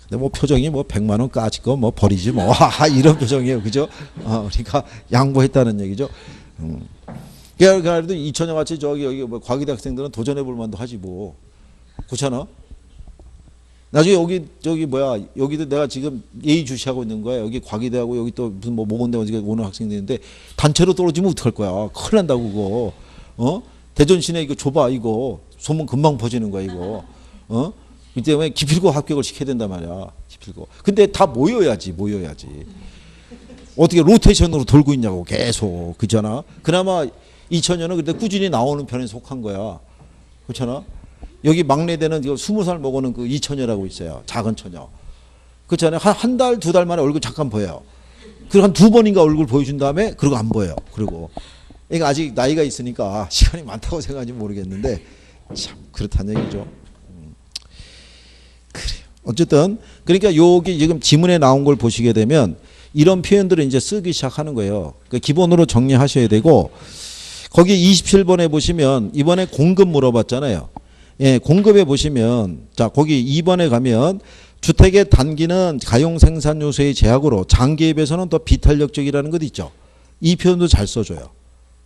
근데 표정이 100만 원 까짓 거 버리지 이런 표정이에요. 그죠? 그러니까 양보했다는 얘기죠. 그래도 2000년 같이 여기 과기대 학생들은 도전해 볼 만도 하지 뭐. 그렇잖아? 나중에 여기도 내가 지금 예의주시하고 있는 거야. 여기 과기대하고 여기 또 무슨 모건대 오는 학생들인데 단체로 떨어지면 어떡할 거야. 큰일 난다고 그거. 대전 시내 이거 좁아 이거. 소문 금방 퍼지는 거야 이거. 이 때문에 기필코 합격을 시켜야 된단 말이야. 기필코. 근데 다 모여야지. 어떻게 로테이션으로 돌고 있냐고 계속. 그잖아. 그나마 2000년은 그때 꾸준히 나오는 편에 속한 거야. 그렇잖아. 여기 막내되는 20살 먹어는 그 2처녀라고 있어요. 작은 처녀. 그렇잖아요. 한 달, 2달 만에 얼굴 잠깐 보여요. 그리고 한 2번인가 얼굴 보여준 다음에 그리고 안 보여요. 그리고 그러니까 아직 나이가 있으니까 시간이 많다고 생각하는지 모르겠는데 참 그렇다는 얘기죠. 그래요. 어쨌든 그러니까 여기 지금 지문에 나온 걸 보시게 되면 이런 표현들을 이제 쓰기 시작하는 거예요. 그러니까 기본으로 정리하셔야 되고 거기 27번에 보시면 이번에 공급 물어봤잖아요. 예, 공급에 보시면 자, 거기 2번에 가면 주택의 단기는 가용 생산 요소의 제약으로 장기에 비해서는 더 비탄력적이라는 것 있죠. 이 표현도 잘 써줘요.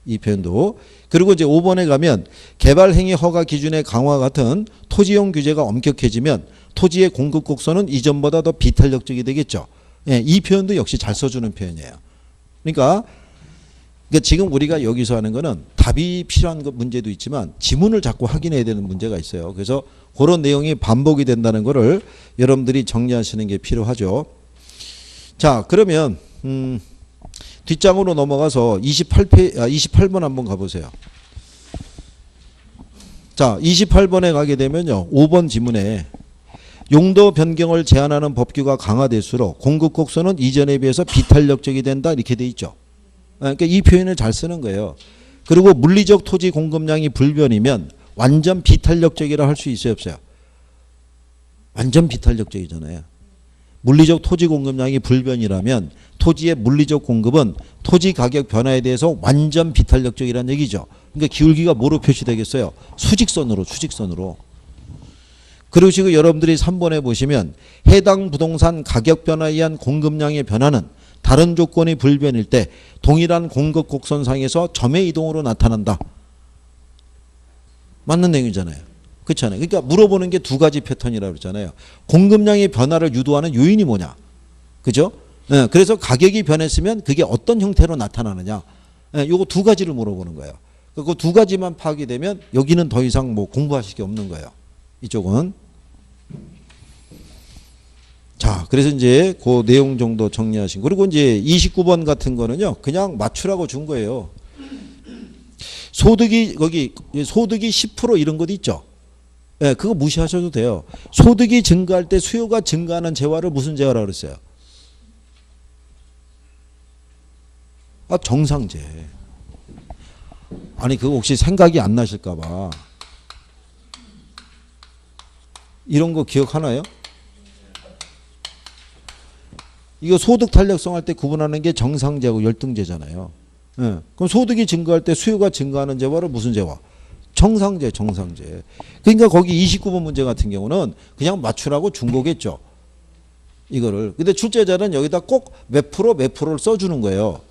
이 표현도. 그리고 이제 5번에 가면 개발 행위 허가 기준의 강화 같은 토지용 규제가 엄격해지면 토지의 공급 곡선은 이전보다 더 비탄력적이 되겠죠. 예, 이 표현도 역시 잘 써주는 표현이에요. 그러니까 지금 우리가 여기서 하는 거는 답이 필요한 문제도 있지만 지문을 자꾸 확인해야 되는 문제가 있어요. 그래서 그런 내용이 반복이 된다는 거를 여러분들이 정리하시는 게 필요하죠. 자, 그러면 뒷장으로 넘어가서 28번 한번 가보세요. 자, 28번에 가게 되면요. 5번 지문에 용도 변경을 제한하는 법규가 강화될수록 공급 곡선은 이전에 비해서 비탄력적이 된다 이렇게 돼 있죠. 그러니까 이 표현을 잘 쓰는 거예요. 그리고 물리적 토지 공급량이 불변이면 완전 비탄력적이라 할 수 있어요, 없어요? 완전 비탄력적이잖아요. 물리적 토지 공급량이 불변이라면 토지의 물리적 공급은 토지 가격 변화에 대해서 완전 비탄력적이라는 얘기죠. 그러니까 기울기가 뭐로 표시되겠어요? 수직선으로, 수직선으로. 그리고 지금 여러분들이 3번에 보시면 해당 부동산 가격 변화에 의한 공급량의 변화는 다른 조건이 불변일 때 동일한 공급 곡선상에서 점의 이동으로 나타난다. 맞는 내용이잖아요. 그렇잖아요. 그러니까 물어보는 게 두 가지 패턴이라고 그랬잖아요. 공급량의 변화를 유도하는 요인이 뭐냐. 그죠? 네, 그래서 가격이 변했으면 그게 어떤 형태로 나타나느냐. 네, 요거 두 가지를 물어보는 거예요. 그 두 가지만 파악이 되면 여기는 더 이상 뭐 공부하실 게 없는 거예요. 이쪽은. 자, 그래서 이제 그 내용 정도 정리하신. 그리고 이제 29번 같은 거는요, 그냥 맞추라고 준 거예요. 소득이, 거기, 소득이 10% 이런 것 있죠. 예, 네, 그거 무시하셔도 돼요. 소득이 증가할 때 수요가 증가하는 재화를 무슨 재화라고 그랬어요? 아, 정상재. 아니, 그거 혹시 생각이 안 나실까봐. 이런 거 기억하나요? 이거 소득 탄력성 할 때 구분하는 게 정상재하고 열등재잖아요. 예. 그럼 소득이 증가할 때 수요가 증가하는 재화를 무슨 재화? 정상재, 정상재. 그러니까 거기 29번 문제 같은 경우는 그냥 맞추라고 준 거겠죠. 이거를. 근데 출제자는 여기다 꼭 몇 프로를 써주는 거예요.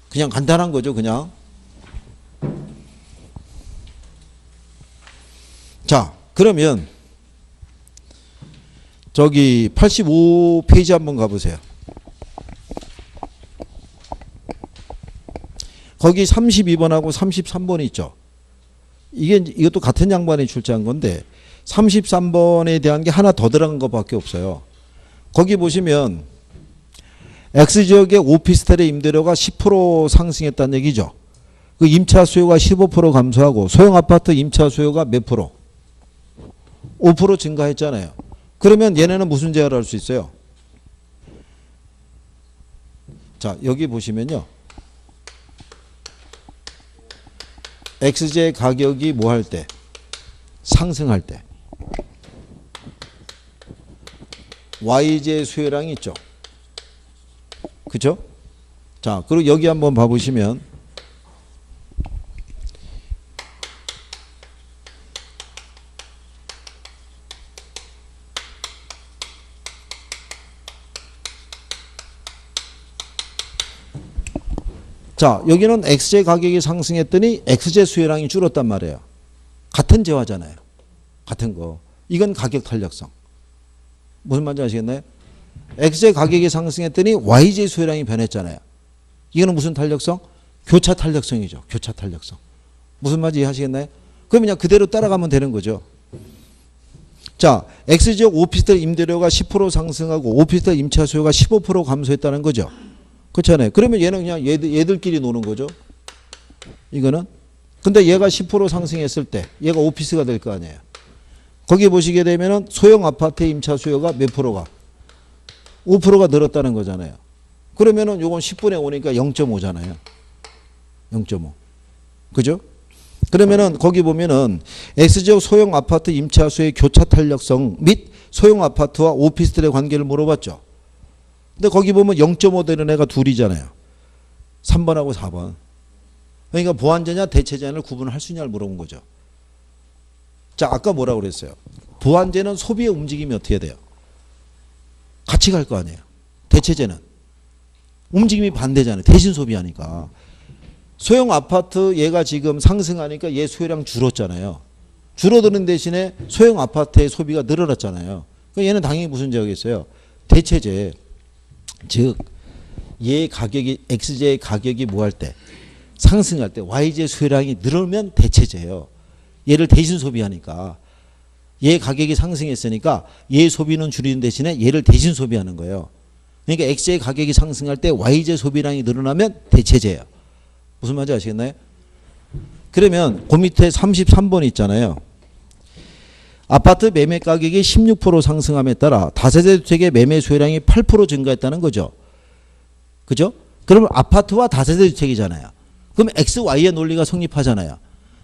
그냥 간단한 거죠, 그냥. 자, 그러면 저기 85페이지 한번 가보세요. 거기 32번하고 33번이 있죠. 이것도 같은 양반이 출제한 건데 33번에 대한 게 하나 더 들어간 것밖에 없어요. 거기 보시면 X지역의 오피스텔의 임대료가 10% 상승했다는 얘기죠. 그 임차 수요가 15% 감소하고 소형 아파트 임차 수요가 몇 프로? 5% 증가했잖아요. 그러면 얘네는 무슨 제어를 할 수 있어요? 자, 여기 보시면요. X제 가격이 뭐 할 때? 상승할 때. Y제 수요량이 있죠. 그죠? 자, 그리고 여기 한번 봐보시면 자, 여기는 X제 가격이 상승했더니 X제 수요량이 줄었단 말이에요. 같은 재화잖아요. 같은 거. 이건 가격 탄력성. 무슨 말인지 아시겠나요? X제 가격이 상승했더니 Y제 수요량이 변했잖아요. 이거는 무슨 탄력성? 교차 탄력성이죠. 교차 탄력성. 무슨 말인지 이해하시겠나요? 그럼 그냥 그대로 따라가면 되는 거죠. 자, X지역 오피스텔 임대료가 10% 상승하고 오피스텔 임차 수요가 15% 감소했다는 거죠. 그렇잖아요. 그러면 얘는 그냥 얘들끼리 노는 거죠. 이거는. 근데 얘가 10% 상승했을 때 얘가 오피스가 될 거 아니에요. 거기 보시게 되면은 소형 아파트의 임차 수요가 몇 프로가? 5%가 늘었다는 거잖아요. 그러면은 요건 10분의 5니까 0.5잖아요. 0.5. 그죠? 그러면은 거기 보면은 X지역 소형 아파트 임차 수요의 교차 탄력성 및 소형 아파트와 오피스텔의 관계를 물어봤죠. 근데 거기 보면 0.5 되는 애가 둘이잖아요. 3번하고 4번. 그러니까 보완제냐 대체제냐를 구분할 수 있냐를 물어본 거죠. 자, 아까 뭐라고 그랬어요? 부환제는 소비의 움직임이 어떻게 돼요? 같이 갈 거 아니에요. 대체제는 움직임이 반대잖아요. 대신 소비하니까. 소형 아파트 얘가 지금 상승하니까 얘 수요량 줄었잖아요. 줄어드는 대신에 소형 아파트의 소비가 늘어났잖아요. 그러니까 얘는 당연히 무슨 제약이겠어요? 대체제. 즉 얘 가격이 X제의 가격이 뭐 할 때? 상승할 때 Y제 수요량이 늘으면 대체제예요. 얘를 대신 소비하니까. 얘 가격이 상승했으니까 얘 소비는 줄이는 대신에 얘를 대신 소비하는 거예요. 그러니까 X제의 가격이 상승할 때 Y제 소비량이 늘어나면 대체제예요. 무슨 말인지 아시겠나요? 그러면 그 밑에 33번 있잖아요. 아파트 매매 가격이 16% 상승함에 따라 다세대 주택의 매매 수요량이 8% 증가했다는 거죠. 그죠? 그러면 아파트와 다세대 주택이잖아요. 그럼 X, Y의 논리가 성립하잖아요.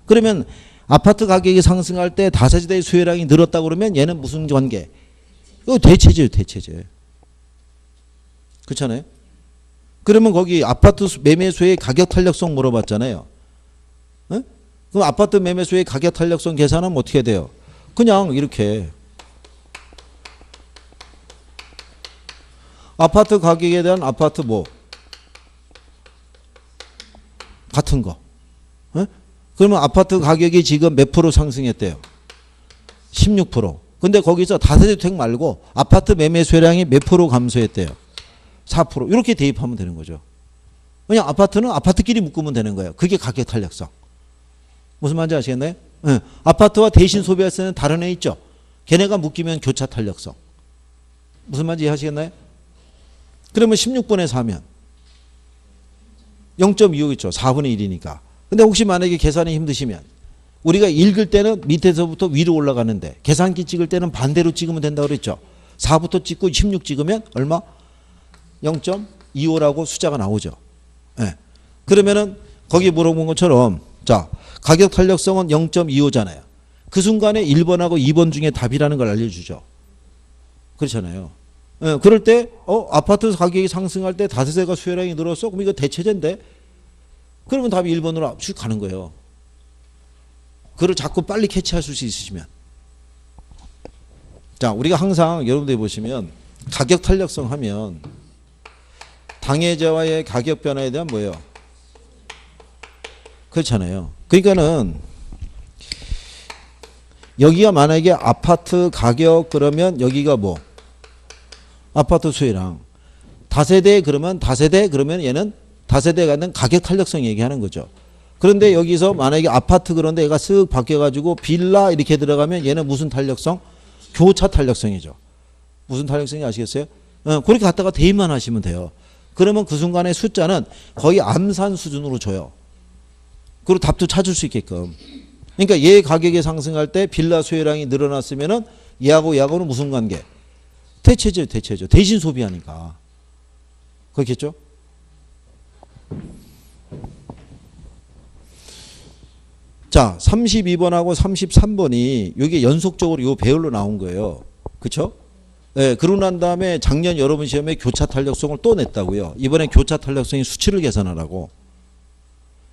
그러면 아파트 가격이 상승할 때 다세대 수요량이 늘었다 그러면 얘는 무슨 관계? 이거 대체제예요, 대체제. 그렇잖아요. 그러면 거기 아파트 매매수의 가격 탄력성 물어봤잖아요. 에? 그럼 아파트 매매수의 가격 탄력성 계산하면 어떻게 돼요? 그냥 이렇게 아파트 가격에 대한 아파트 뭐 같은 거. 에? 그러면 아파트 가격이 지금 몇 프로 상승했대요? 16%. 근데 거기서 다세대 주택 말고 아파트 매매 수요량이 몇 프로 감소했대요? 4%. 이렇게 대입하면 되는 거죠. 그냥 아파트는 아파트끼리 묶으면 되는 거예요. 그게 가격 탄력성. 무슨 말인지 아시겠나요? 네. 아파트와 대신 소비할 때는 다른 애 있죠. 걔네가 묶이면 교차 탄력성. 무슨 말인지 이해하시겠나요? 그러면 16분의 4면 0.25겠죠. 4분의 1이니까. 근데 혹시 만약에 계산이 힘드시면 우리가 읽을 때는 밑에서부터 위로 올라가는데 계산기 찍을 때는 반대로 찍으면 된다고 그랬죠. 4부터 찍고 16 찍으면 얼마? 0.25라고 숫자가 나오죠. 네. 그러면은 거기 물어본 것처럼 자 가격 탄력성은 0.25잖아요. 그 순간에 1번하고 2번 중에 답이라는 걸 알려주죠. 그렇잖아요. 네. 그럴 때 아파트 가격이 상승할 때 다세대가 수요량이 늘었어? 그럼 이거 대체제인데? 그러면 답이 1번으로 쭉 가는 거예요. 그걸 자꾸 빨리 캐치하실 수 있으시면. 자, 우리가 항상 여러분들이 보시면 가격 탄력성 하면 당해자와의 가격 변화에 대한 뭐예요? 그렇잖아요. 그러니까는 여기가 만약에 아파트 가격 그러면 여기가 뭐? 아파트 수요량. 다세대 그러면 얘는 다세대가 있는 가격 탄력성 얘기하는 거죠. 그런데 여기서 만약에 아파트 그런데 얘가 쓱 바뀌어가지고 빌라 이렇게 들어가면 얘는 무슨 탄력성? 교차 탄력성이죠. 무슨 탄력성인지 아시겠어요? 그렇게 갖다가 대입만 하시면 돼요. 그러면 그 순간의 숫자는 거의 암산 수준으로 줘요. 그리고 답도 찾을 수 있게끔. 그러니까 얘 가격이 상승할 때 빌라 수요량이 늘어났으면은 얘하고는 무슨 관계? 대체죠. 대신 소비하니까. 그렇겠죠? 자, 32번하고 33번이 이게 연속적으로 요 배열로 나온 거예요. 그렇죠? 네, 그러고 난 다음에 작년 여러분 시험에 교차 탄력성을 또 냈다고요. 이번에 교차 탄력성의 수치를 계산하라고.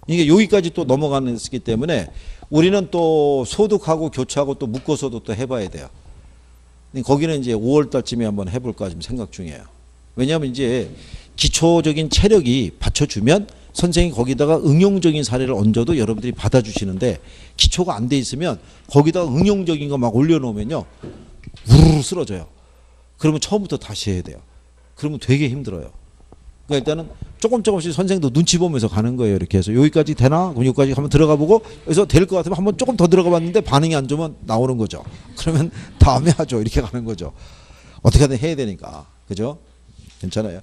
이게 여기까지 또 넘어가기 때문에 우리는 또 소득하고 교차하고 또 묶어서도 또 해봐야 돼요. 거기는 이제 5월 달쯤에 한번 해볼까 지금 생각 중이에요. 왜냐하면 이제 기초적인 체력이 받쳐주면 선생님이 거기다가 응용적인 사례를 얹어도 여러분들이 받아주시는데 기초가 안 돼 있으면 거기다가 응용적인 거 막 올려놓으면요. 우르르 쓰러져요. 그러면 처음부터 다시 해야 돼요. 그러면 되게 힘들어요. 그러니까 일단은 조금씩 선생도 눈치 보면서 가는 거예요. 이렇게 해서 여기까지 되나? 그럼 여기까지 한번 들어가 보고 여기서 될 것 같으면 한번 조금 더 들어가 봤는데 반응이 안 좋으면 나오는 거죠. 그러면 다음에 하죠. 이렇게 가는 거죠. 어떻게든 해야 되니까. 그죠? 괜찮아요.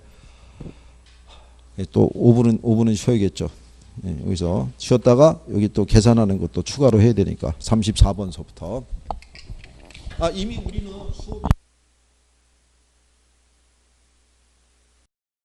또 5분은 쉬어야겠죠. 예, 여기서 쉬었다가 여기 또 계산하는 것도 추가로 해야 되니까 34번서부터. 이미 우리는 수업이